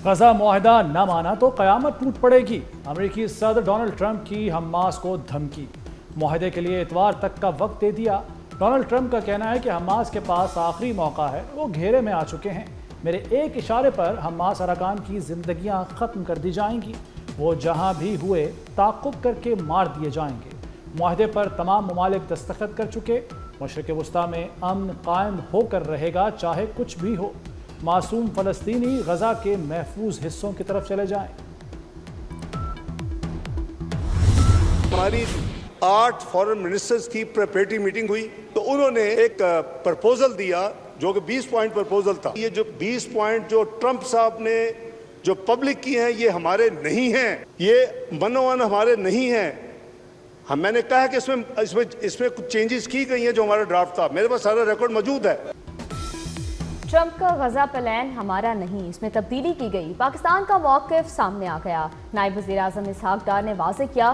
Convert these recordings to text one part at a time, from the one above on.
غزہ معاہدہ نہ مانا تو قیامت ٹوٹ پڑے گی، امریکی صدر ڈونلڈ ٹرمپ کی حماس کو دھمکی۔ معاہدے کے لیے اتوار تک کا وقت دے دیا۔ ڈونلڈ ٹرمپ کا کہنا ہے کہ حماس کے پاس آخری موقع ہے، وہ گھیرے میں آ چکے ہیں۔ میرے ایک اشارے پر حماس ارکان کی زندگیاں ختم کر دی جائیں گی، وہ جہاں بھی ہوئے تعاقب کر کے مار دیے جائیں گے۔ معاہدے پر تمام ممالک دستخط کر چکے۔ مشرق وسطیٰ میں امن قائم ہو کر رہے گا، چاہے کچھ بھی ہو۔ معصوم فلسطینی غزہ کے محفوظ حصوں کی طرف چلے جائیں۔ ہماری 8 فارن منسٹرز کی پریپریٹری میٹنگ ہوئی تو انہوں نے ایک پرپوزل دیا جو کہ 20 پوائنٹ پرپوزل تھا۔ یہ جو 20 پوائنٹ جو ٹرمپ صاحب نے جو پبلک کی ہیں یہ ہمارے نہیں ہیں، یہ منوان ہمارے نہیں ہیں۔ میں نے کہا کہ اس میں کچھ چینجز کی گئی ہیں جو ہمارا ڈرافٹ تھا، میرے پاس سارا ریکارڈ موجود ہے۔ ٹرمپ کا غزہ پلان ہمارا نہیں، اس میں تبدیلی کی گئی۔ پاکستان کا موقف سامنے آ گیا۔ نائب وزیر اعظم اسحاق ڈار نے واضح کیا،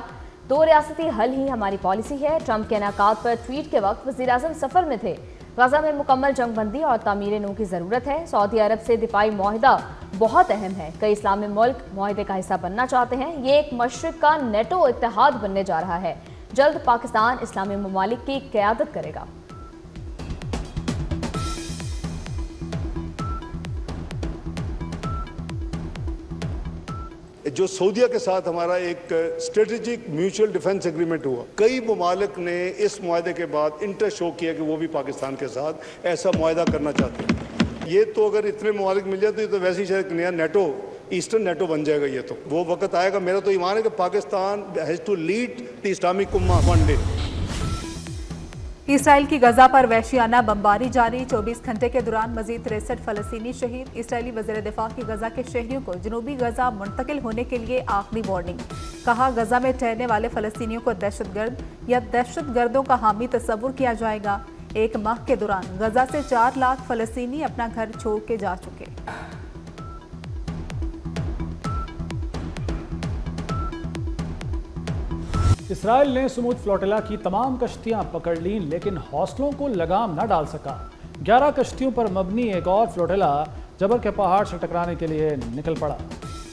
2 ریاستی حل ہی ہماری پالیسی ہے۔ ٹرمپ کے انعقاد پر ٹویٹ کے وقت وزیر اعظم سفر میں تھے۔ غزہ میں مکمل جنگ بندی اور تعمیر نو کی ضرورت ہے۔ سعودی عرب سے دفاعی معاہدہ بہت اہم ہے۔ کئی اسلامی ملک معاہدے کا حصہ بننا چاہتے ہیں۔ یہ ایک مشرق کا نیٹو اتحاد بننے جا رہا ہے۔ جلد پاکستان اسلامی ممالک کی قیادت کرے گا۔ جو سعودیہ کے ساتھ ہمارا ایک اسٹریٹجک میوچل ڈیفنس ایگریمنٹ ہوا، کئی ممالک نے اس معاہدے کے بعد انٹرسٹ شو کیا کہ وہ بھی پاکستان کے ساتھ ایسا معاہدہ کرنا چاہتے ہیں۔ یہ تو اگر اتنے ممالک مل جائے تو ویسے ہی شاید نیا نیٹو، ایسٹرن نیٹو بن جائے گا۔ یہ تو وہ وقت آئے گا۔ میرا تو ایمان ہے کہ Pakistan has to lead the Islamic امہ ون ڈے۔ اسرائیل کی غزہ پر وحشیانہ بمباری جاری، 24 گھنٹے کے دوران مزید 63 فلسطینی شہید۔ اسرائیلی وزیر دفاع کی غزہ کے شہریوں کو جنوبی غزہ منتقل ہونے کے لیے آخری وارننگ۔ کہا، غزہ میں ٹھہرنے والے فلسطینیوں کو دہشت گرد یا دہشت گردوں کا حامی تصور کیا جائے گا۔ 1 ماہ کے دوران غزہ سے 4 لاکھ فلسطینی اپنا گھر چھوڑ کے جا چکے۔ اسرائیل نے سمود فلوٹیلا کی تمام کشتیاں پکڑ لیں، لیکن حوصلوں کو لگام نہ ڈال سکا۔ 11 کشتیوں پر مبنی ایک اور فلوٹیلا جبل کے پہاڑ سے ٹکرانے کے لیے نکل پڑا۔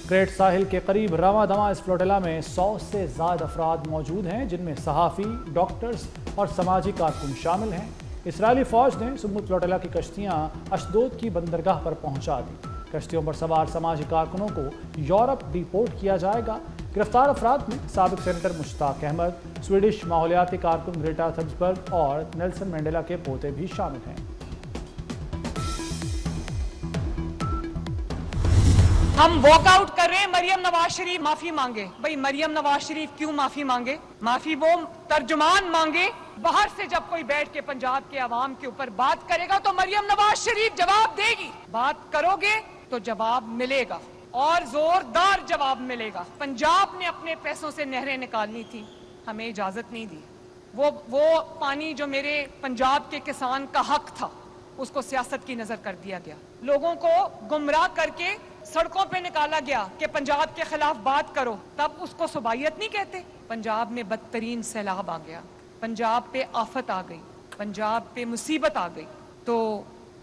کریٹ ساحل کے قریب رواں دواں اس فلوٹیلا میں 100 سے زائد افراد موجود ہیں، جن میں صحافی، ڈاکٹرز اور سماجی کارکن شامل ہیں۔ اسرائیلی فوج نے سمود فلوٹیلا کی کشتیاں اشدود کی بندرگاہ پر پہنچا دی۔ کشتیوں پر سوار سماجی کارکنوں کو یورپ ڈی پورٹ کیا جائے گا۔ گرفتار افراد میں سابق سینیٹر مشتاق احمد، سویڈش ماحولیاتی کارکن گریٹا تھنبرگ اور نیلسن مینڈیلا کے پوتے بھی شامل ہیں۔ ہم واک آؤٹ کر رہے ہیں، مریم نواز شریف معافی مانگے۔ بھئی مریم نواز شریف کیوں معافی مانگے؟ معافی وہ ترجمان مانگے۔ باہر سے جب کوئی بیٹھ کے پنجاب کے عوام کے اوپر بات کرے گا تو مریم نواز شریف جواب دے گی۔ بات کرو گے تو جواب ملے گا، اور زوردار جواب ملے گا۔ پنجاب نے اپنے پیسوں سے نہریں نکالنی تھی، ہمیں اجازت نہیں دی۔ وہ پانی جو میرے پنجاب کے کسان کا حق تھا، اس کو سیاست کی نظر کر دیا گیا۔ لوگوں کو گمراہ کر کے سڑکوں پہ نکالا گیا کہ پنجاب کے خلاف بات کرو، تب اس کو صوبائیت نہیں کہتے۔ پنجاب میں بدترین سیلاب آ گیا، پنجاب پہ آفت آ گئی، پنجاب پہ مصیبت آ گئی۔ تو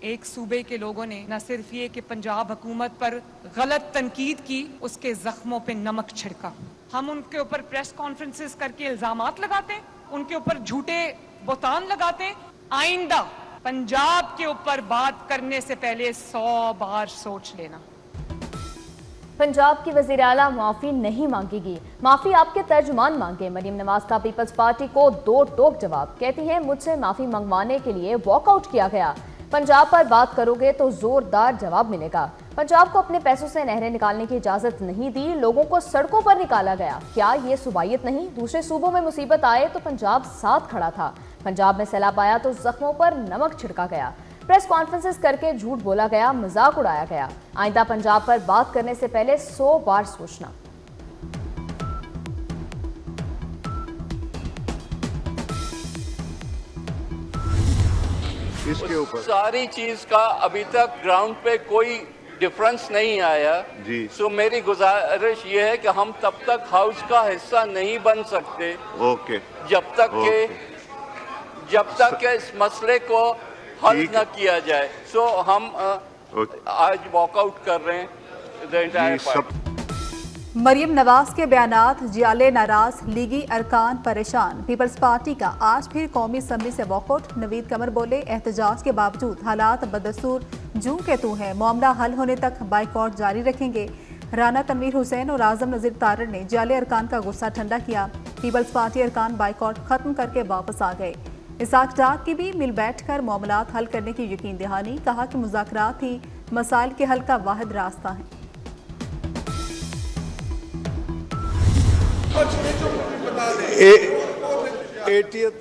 ایک صوبے کے لوگوں نے نہ صرف یہ کہ پنجاب حکومت پر غلط تنقید کی، اس کے زخموں پہ نمک چھڑکا۔ ہم ان کے اوپر پریس کانفرنسز کر کے الزامات لگاتے ہیں، ان کے اوپر جھوٹے بہتان لگاتے ہیں۔ آئندہ پنجاب کے اوپر بات کرنے سے پہلے 100 بار سوچ لینا۔ پنجاب کی وزیر اعلیٰ معافی نہیں مانگے گی، معافی آپ کے ترجمان مانگے۔ مریم نواز کا پیپلز پارٹی کو 2 ٹوک جواب، کہتی ہیں مجھ سے معافی منگوانے کے لیے واک آؤٹ کیا گیا۔ پنجاب پر بات کرو گے تو زوردار جواب ملے گا۔ پنجاب کو اپنے پیسوں سے نہریں نکالنے کی اجازت نہیں دی، لوگوں کو سڑکوں پر نکالا گیا۔ کیا یہ صوبائیت نہیں؟ دوسرے صوبوں میں مصیبت آئے تو پنجاب ساتھ کھڑا تھا، پنجاب میں سیلاب آیا تو زخموں پر نمک چھڑکا گیا، پریس کانفرنسز کر کے جھوٹ بولا گیا، مذاق اڑایا گیا۔ آئندہ پنجاب پر بات کرنے سے پہلے 100 بار سوچنا۔ اس کے اوپر ساری چیز کا ابھی تک گراؤنڈ پہ کوئی ڈفرنس نہیں آیا جی۔ سو میری گزارش یہ ہے کہ ہم تب تک ہاؤس کا حصہ نہیں بن سکتے اوکے جب تک کہ اس مسئلے کو حل نہ کیا جائے۔ سو ہم آج واک آؤٹ کر رہے ہیں۔ the entire party. Maryam Nawaz के बयानात जियाले नाराज, लीगी अरकान परेशान। पीपल्स पार्टी का आज फिर कौमी असम्बली से वॉकआउट। नवीद कमर बोले, एहतजाज के बावजूद हालात बदस्तूर जूं के तू हैं, मामला हल होने तक बाइकआउट जारी रखेंगे। राना तनवीर हुसैन और आजम नज़ीर तारड़ ने जियाले अरकान का गुस्सा ठंडा किया। पीपल्स पार्टी अरकान बाइकआउट खत्म करके वापस आ गए। इसाक डार की भी मिल बैठ कर मामलात हल करने की यकीन दहानी, कहा कि मुज़ाकरात ही मसाइल के हल का वाहिद रास्ता है।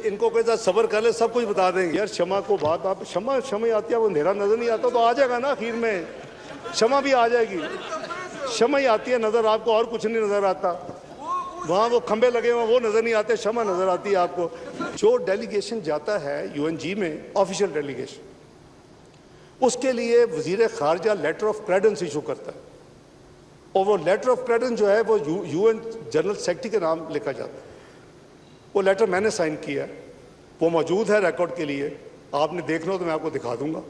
इनको कहता सब्र कर ले, सब कुछ बता देंगे। यार शमा को बात, आप शमा आती है, वो अंधेरा नजर नहीं आता तो आ जाएगा ना, आखिर में शमा भी आ जाएगी। शमा ही आती है नजर आपको, और कुछ नहीं नजर आता। वहाँ वो खंबे लगे हुए वो नजर नहीं आते, शमा नजर आती है आपको। जो डेलीगेशन जाता है UNG में, ऑफिशियल डेलीगेशन, उसके लिए वजीर खारजा लेटर ऑफ क्रेडेंस इशू करता है, और वो लेटर ऑफ क्रेडेंस जो है वो UN जनरल सेक्रेटरी के नाम लिखा जाता है। वो लेटर मैंने साइन किया है, वो मौजूद है रिकॉर्ड के लिए, आपने देखना हो तो मैं आपको दिखा दूंगा।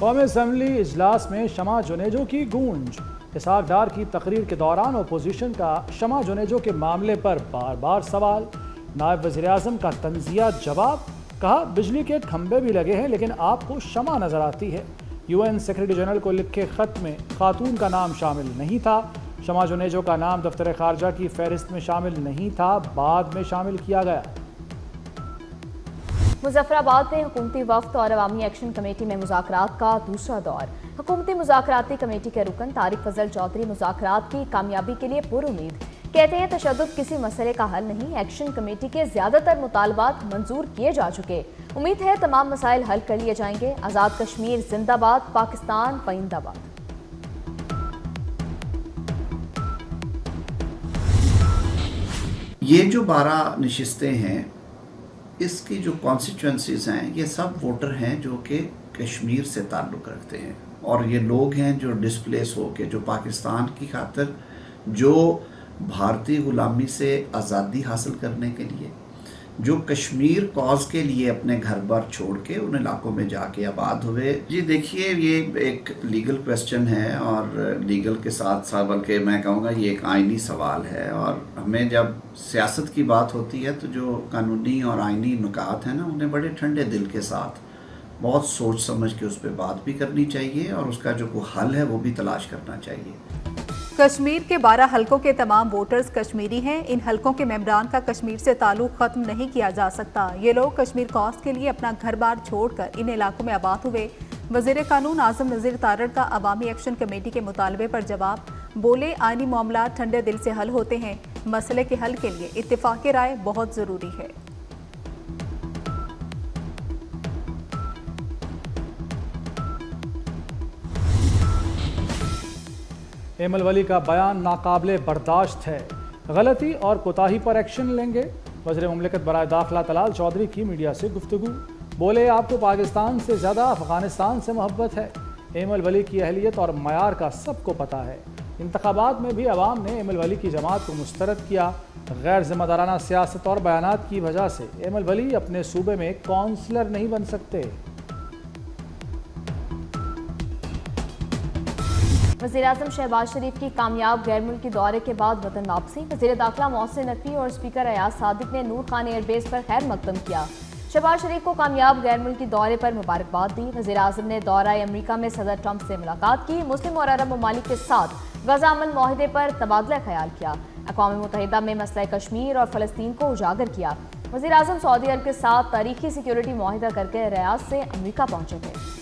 कौमी असम्बली इजलास में शमा जुनेजो की गूंज। इसाक डार की तकरीर के दौरान अपोजिशन का शमा जुनेजो के मामले पर बार बार सवाल। नायब वज़ीर आज़म का तंज़िया जवाब, कहा बिजली के खंभे भी लगे हैं लेकिन आपको शमा नज़र आती है। UN सेक्रेटरी जनरल को लिखे खत में खातून का नाम शामिल नहीं था। शमा जुनेजो का नाम दफ्तर खारजा की फहरिस्त में शामिल नहीं था, बाद में शामिल किया गया। मुजफ्फराबाद में हुकूमती वफ्द और अवामी एक्शन कमेटी में मुज़ाकरात का दूसरा दौर। हुकूमती मुज़ाकराती कमेटी के रुकन तारिक फजल चौधरी मुज़ाकरात की कामयाबी के लिए पुरुमीद, कहते हैं तशद्दुद किसी मसले का हल नहीं, एक्शन कमेटी के ज़्यादातर मुतालबात मंजूर किए जा चुके, उम्मीद है तमाम मसाइल हल कर लिए जाएंगे। आज़ाद कश्मीर जिंदाबाद, पाकिस्तान पाइंदाबाद। ये जो 12 नशिस्तें हैं, इसकी जो कॉन्स्टिट्यूंसीज हैं, ये सब वोटर हैं जो कि कश्मीर से ताल्लुक़ रखते हैं, और ये लोग हैं जो डिस्प्लेस हो के, जो पाकिस्तान की खातिर, जो भारतीय ग़ुलामी से आज़ादी हासिल करने के लिए, जो कश्मीर कॉज के लिए अपने घर बार छोड़ के उन इलाकों में जाके आबाद हुए। जी देखिए, ये एक लीगल क्वेश्चन है, और लीगल के साथ साथ बल्कि मैं कहूँगा ये एक आइनी सवाल है, और हमें जब सियासत की बात होती है तो जो कानूनी और आइनी नुकात हैं ना, उन्हें बड़े ठंडे दिल के साथ बहुत सोच समझ के उस पर बात भी करनी चाहिए, और उसका जो कोई हल है वो भी तलाश करना चाहिए। कश्मीर के 12 हलकों के तमाम वोटर्स कश्मीरी हैं। इन हलकों के मेंबरान का कश्मीर से ताल्लुक खत्म नहीं किया जा सकता। ये लोग कश्मीर कॉज के लिए अपना घर बार छोड़कर इन इलाकों में आबाद हुए। वज़ीर कानून आज़म नज़ीर तारड़ का अवामी एक्शन कमेटी के मुतालबे पर जवाब, बोले आइनी मामला ठंडे दिल से हल होते हैं, मसले के हल के लिए इत्तेफाक राय बहुत ज़रूरी है। एमल वली का बयान नाकाबिले बर्दाश्त है, गलती और कोताही पर एक्शन लेंगे। वज़ीर मुमलिकत बराए दाखिला तलाल चौधरी की मीडिया से गुफ्तगू, बोले आपको पाकिस्तान से ज़्यादा अफ़गानिस्तान से मोहब्बत है। एमल वली की अहलियत और मयार का सबको पता है। इंतखाबात में भी अवाम ने एमल वली की जमात को मुस्तरद किया। गैर ज़िम्मेदाराना सियासत और बयानात की वजह से एमल वली अपने सूबे में कौंसलर नहीं बन सकते। वज़ीर आज़म शहबाज शरीफ की कामयाब गैर मुल्की दौरे के बाद वतन वापसी। वज़ीर दाखिला मोहसिन नकवी और स्पीकर अयाज सादिक ने नूर खान एयरबेस पर खैर मकदम किया। शहबाज शरीफ को कामयाब गैर मुल्की दौरे पर मुबारकबाद दी। वज़ीर आज़म ने दौरा अमरीका में सदर ट्रंप से मुलाकात की। मुस्लिम और अरब ममालिक के साथ गजा अमन माहिदे पर तबादला ख्याल किया। अक़वाम मुत्तहिदा में मसला कश्मीर और फ़लस्तीन को उजागर किया। वज़ीर आज़म सऊदी अरब के साथ तारीखी सिक्योरिटी माहिदा करके रियाद से अमरीका पहुंचे थे।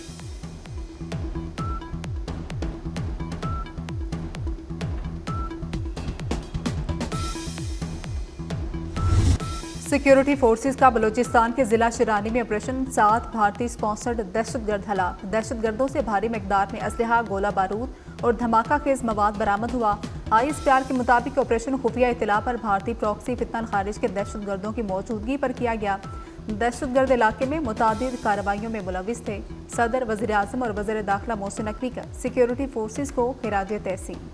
सिक्योरिटी फोर्सेस का बलूचिस्तान के जिला शिरानी में ऑपरेशन। 7 भारतीय स्पॉन्सर्ड दहशतगर्द हलाक। दहशतगर्दों से भारी मकदार में असलहा, गोला बारूद और धमाका खेज मवाद बरामद हुआ। ISPR के मुताबिक ऑपरेशन खुफिया इतला पर भारतीय प्रॉक्सी फितन खारिज के दहशतगर्दों की मौजूदगी पर किया गया। दहशतगर्द इलाके में मुतादिद कार्रवाइयों में मुलविस थे। सदर, वज़ीर आज़म और वज़ीर दाखिला मोहसिन नकवी का सिक्योरिटी फोर्सेस को खिराज तहसीन।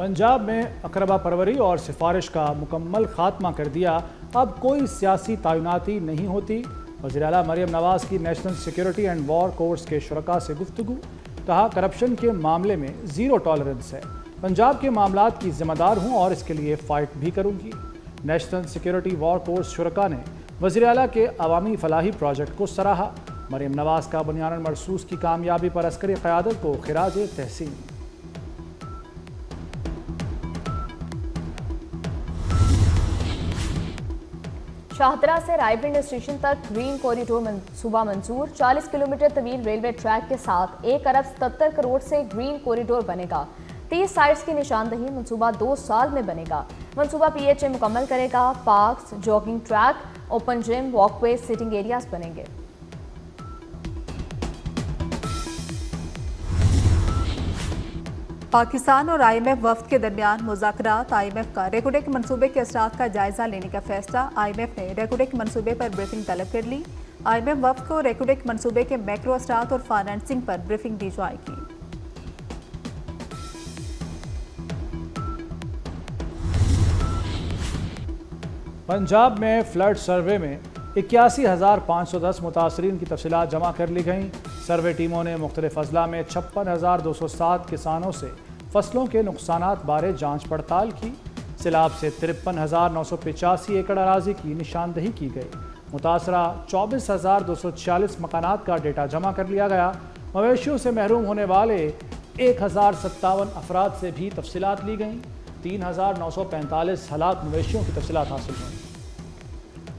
पंजाब में अकरबा परवरी और सिफारिश का मुकम्मल खात्मा कर दिया, अब कोई सियासी तैनाती नहीं होती। वज़ीर आला मरियम नवाज़ की national security and war course के शुरका से गुफ्तगू, कहा करप्शन के मामले में ज़ीरो टॉलरेंस है, पंजाब के मामलात की जिम्मेदार हूँ और इसके लिए फ़ाइट भी करूँगी। नेशनल सिक्योरिटी वॉर कोर्स शुरका ने वज़ीर आला के अवामी फलाही प्रोजेक्ट को सराहा। मरियम नवाज़ का बुनियादन मरसूस की कामयाबी पर अस्करी क़यादत को खिराज तहसीन। शाहदरा से रायबरेली स्टेशन तक ग्रीन कॉरिडोर मंसूबा मंजूर। 40 किलोमीटर तवील रेलवे ट्रैक के साथ 1 अरब 77 करोड़ से ग्रीन कॉरिडोर बनेगा। 30 साइट्स की निशानदही मंसूबा 2 साल में बनेगा। मंसूबा PHA मुकम्मल करेगा। Parks, jogging track, open gym, walkway, sitting areas बनेंगे। पाकिस्तान और IMF वफ्द के दरमियान मुज़ाकरात। IMF का रेगुडेक मंसूबे के असरात का जायजा लेने का फैसला। IMF ने रेगुडेक मंसूबे पर ब्रीफिंग तलब कर ली। IMF वफ्द को रेगुडेक मंसूबे के मैक्रो असरात और फाइनेंसिंग पर ब्रीफिंग दी जाएगी। पंजाब में फ्लड सर्वे में 81,510 मुतासरीन की तफसीलात जमा कर ली गईं। सर्वे टीमों ने मुख्तलिफ अजला में 56,207 किसानों से फसलों के नुकसानात बारे जांच पड़ताल की। सैलाब से 53,985 एकड़ अराजी की निशानदही की गई। मुतासरा 24,246 मकानात का डेटा जमा कर लिया गया। मवेशियों से महरूम होने वाले 1,057 अफराद से भी तफसीलात ली गईं। 3,945 हलाक मवेशियों की तफसीलात हासिल हुई।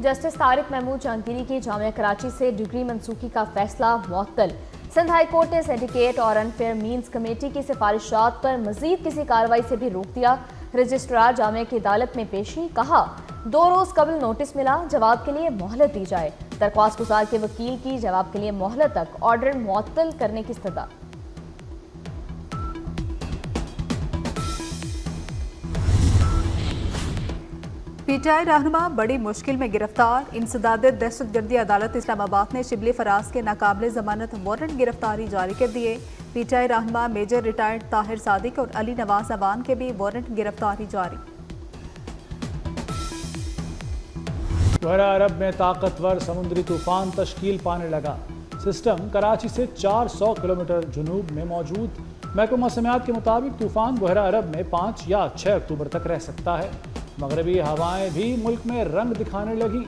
जस्टिस तारिक महमूद जहांगीरी की जामिया कराची से डिग्री मनसूखी का फैसला मुअत्तल। सिंध हाई कोर्ट ने सिंडिकेट और अनफेयर मीन्स कमेटी की सिफारिशात पर मजीद किसी कार्रवाई से भी रोक दिया। रजिस्ट्रार जामिया की अदालत में पेशी, कहा 2 रोज कबल नोटिस मिला, जवाब के लिए मोहलत दी जाए। दरख्वास्त गुजार के वकील की जवाब के लिए मोहलत तक ऑर्डर मुअत्तल करने की इस्तदा। PTI रहनुमा बड़ी मुश्किल में गिरफ्तार। इंसदाद दहशतगर्दी अदालत इस्लामाबाद ने शिबली फराज के नाकाबिले जमानत वारंट गिरफ्तारी जारी कर दिए। PTI रहनुमा मेजर रिटायर्ड ताहिर सादिक और अली नवाज अवान के भी वारंट गिरफ्तारी जारी। बहरा अरब में ताकतवर समुद्री तूफान तश्कील पाने लगा। सिस्टम कराची से 400 किलोमीटर जुनूब में मौजूद। महकमा मौसमियात के मुताबिक तूफान बहरा अरब में 5 या 6 अक्टूबर तक रह सकता है। मगरबी हवाएं भी मुल्क में रंग दिखाने लगी।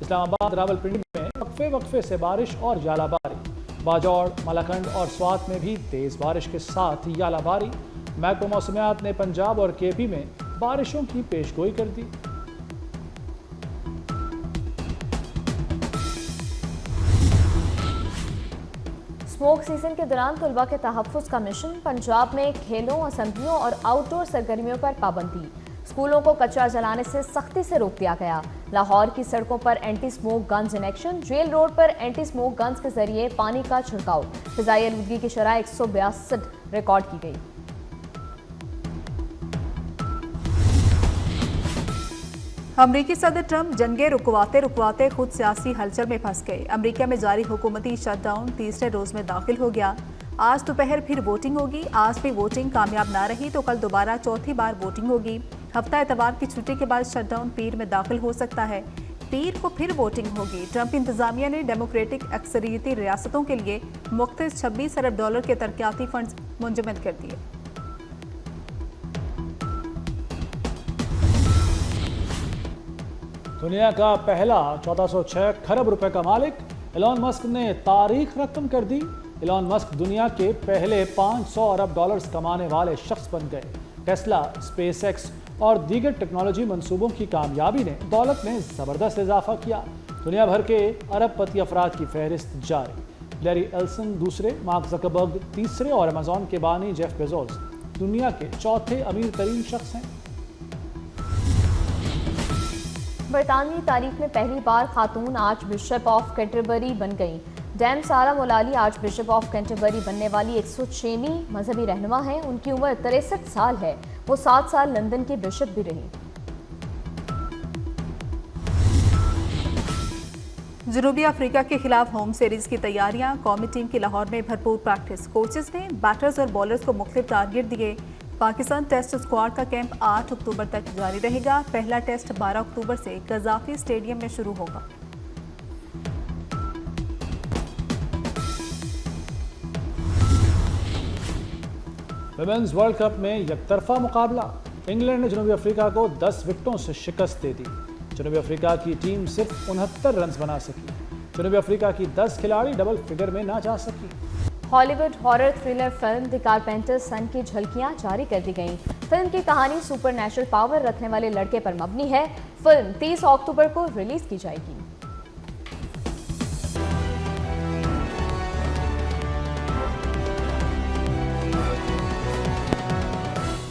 इस्लामाबाद, रावलपिंडी में वक्फे वक्फे से बारिश और यालाबारी। बाजौड़, मलाकंड और स्वात में भी तेज बारिश के साथ यालाबारी। महकमा मौसमियात ने पंजाब और KP में बारिशों की पेशगोई कर दी। स्मोक सीजन के दौरान तलबा के तहफ़्फ़ुज़ का मिशन। पंजाब में खेलों, असम्बलियों और आउटडोर सरगर्मियों पर पाबंदी। स्कूलों को कचरा जलाने से सख्ती से रोक दिया गया। लाहौर की सड़कों पर anti smoke guns in action. Jail road पर एंटी स्मोक गन्स के जरिए पानी का छिड़काव। फिजाई आलूदगी की शरह 162 रिकॉर्ड की गई। अमरीकी सदर ट्रंप जंगे रुकवाते रुकवाते खुद सियासी हलचल में फंस गए। अमरीका में जारी हुकूमती शटडाउन तीसरे रोज में दाखिल हो गया। आज दोपहर फिर वोटिंग होगी। आज भी वोटिंग कामयाब ना रही तो कल दोबारा चौथी बार वोटिंग होगी। हफ्ता एतवार की छुट्टी के बाद शटडाउन पीर में दाखिल हो सकता है। पीर को फिर वोटिंग होगी। ट्रंप इंतजामिया ने डेमोक्रेटिक अक्सरियती रियासतों के लिए मुख्तलिफ 26 अरब डॉलर के तरक्याती फंड मुंजमद कर दिए। दुनिया का पहला 1406 खरब रुपए का मालिक एलॉन मस्क ने तारीख रकम कर दी। एलॉन मस्क दुनिया के पहले 500 अरब डॉलर्स कमाने वाले शख्स बन गए। टेस्ला, स्पेसएक्स और दीगर टेक्नोलॉजी मंसूबों की कामयाबी ने दौलत में ज़बरदस्त इजाफा किया। दुनिया भर के अरबपति अफराद की फहरिस्त जारी। लैरी एल्सन दूसरे, मार्क ज़करबर्ग तीसरे और अमेज़ॉन के बानी जेफ बेजोस दुनिया के चौथे अमीर तरीन शख्स हैं। बरतानवी तारीख में पहली बार खातून आर्च बिशप ऑफ कैंटरबरी बन गईं। डैम सारा Molali arch bishop of Canterbury बनने वाली 106वीं मजहबी रहनुमा हैं। उनकी उम्र 63 साल है। वो 7 साल लंदन की बिशप भी रही। जनूबी अफ्रीका के खिलाफ होम सीरीज की तैयारियां। कौमी टीम की लाहौर में भरपूर प्रैक्टिस। कोचेस ने बैटर्स और बॉलर्स को मुख्तलिफ टारगेट दिए। पाकिस्तान टेस्ट स्क्वाड का कैंप 8 अक्टूबर तक जारी रहेगा। पहला टेस्ट 12 अक्टूबर से गजाफी स्टेडियम में शुरू होगा। विमेंस वर्ल्ड कप में यकतरफा मुकाबला, इंग्लैंड ने जनूबी अफ्रीका को 10 विकेटों से शिकस्त दे दी। जनूबी अफ्रीका की टीम सिर्फ 69 रन बना सकी। जनूबी अफ्रीका की 10 खिलाड़ी डबल फिगर में ना जा सकी। Hollywood horror thriller film the carpenter's son की झलकियां जारी कर दी गईं। फिल्म की कहानी सुपर नेचुरल पावर रखने वाले लड़के पर मबनी है। फिल्म 30 अक्टूबर को रिलीज की जाएगी।